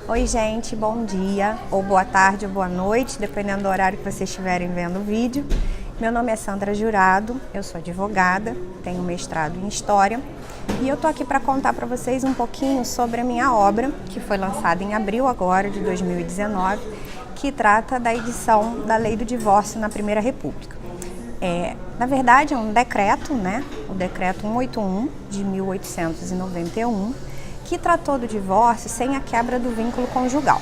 Oi gente, bom dia, ou boa tarde ou boa noite, dependendo do horário que vocês estiverem vendo o vídeo. Meu nome é Sandra Jurado, eu sou advogada, tenho mestrado em História e eu tô aqui para contar para vocês um pouquinho sobre a minha obra, que foi lançada em abril agora de 2019, que trata da edição da Lei do Divórcio na Primeira República. Na verdade é um decreto, né? O decreto 181 de 1891, que tratou do divórcio sem a quebra do vínculo conjugal.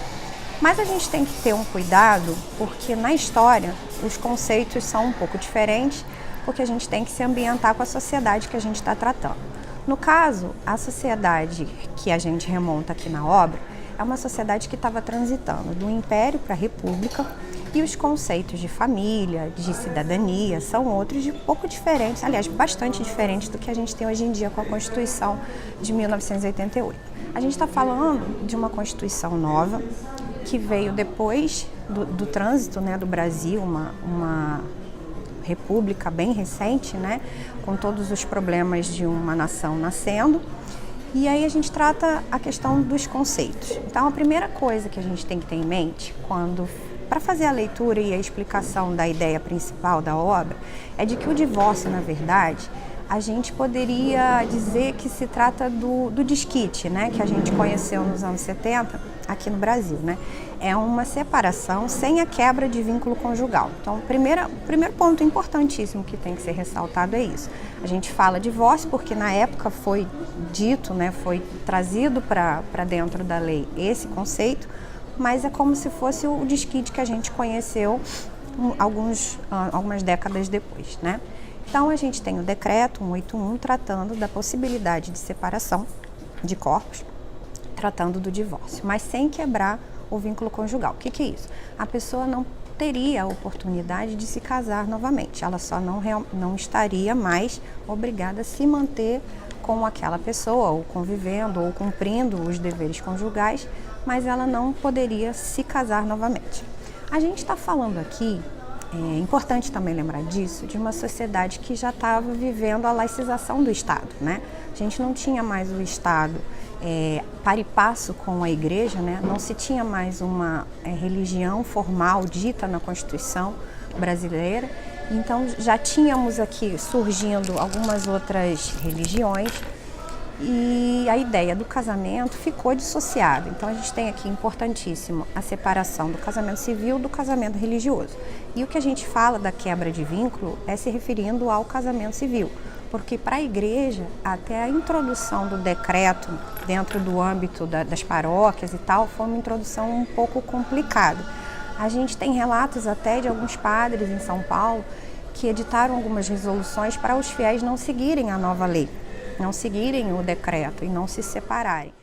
Mas a gente tem que ter um cuidado, porque na história os conceitos são um pouco diferentes, porque a gente tem que se ambientar com a sociedade que a gente está tratando. No caso, a sociedade que a gente remonta aqui na obra é uma sociedade que estava transitando do Império para a República, e os conceitos de família, de cidadania, são outros de pouco diferentes, aliás, bastante diferentes do que a gente tem hoje em dia com a Constituição de 1988. A gente está falando de uma Constituição nova, que veio depois do trânsito, né, do Brasil, uma república bem recente, né, com todos os problemas de uma nação nascendo. E aí a gente trata a questão dos conceitos. Então, a primeira coisa que a gente tem que ter em mente para fazer a leitura e a explicação da ideia principal da obra, é de que o divórcio, na verdade, a gente poderia dizer que se trata do desquite, né, que a gente conheceu nos anos 70 aqui no Brasil, né? É uma separação sem a quebra de vínculo conjugal. Então, o primeiro ponto importantíssimo que tem que ser ressaltado é isso. A gente fala divórcio porque na época foi dito, né, foi trazido para dentro da lei esse conceito, mas é como se fosse o desquite que a gente conheceu algumas décadas depois, né? Então, a gente tem o decreto 181 tratando da possibilidade de separação de corpos, tratando do divórcio, mas sem quebrar o vínculo conjugal. O que é isso? A pessoa não teria a oportunidade de se casar novamente, ela só não estaria mais obrigada a se manter com aquela pessoa, ou convivendo, ou cumprindo os deveres conjugais, mas ela não poderia se casar novamente. A gente está falando aqui, é importante também lembrar disso, de uma sociedade que já estava vivendo a laicização do Estado, né? A gente não tinha mais o Estado par e passo com a Igreja, né? Não se tinha mais uma religião formal dita na Constituição brasileira, então já tínhamos aqui surgindo algumas outras religiões, e a ideia do casamento ficou dissociada. Então a gente tem aqui, importantíssimo, a separação do casamento civil do casamento religioso. E o que a gente fala da quebra de vínculo é se referindo ao casamento civil, porque para a Igreja, até a introdução do decreto dentro do âmbito das paróquias e tal, foi uma introdução um pouco complicada. A gente tem relatos até de alguns padres em São Paulo que editaram algumas resoluções para os fiéis não seguirem a nova lei, não seguirem o decreto e não se separarem.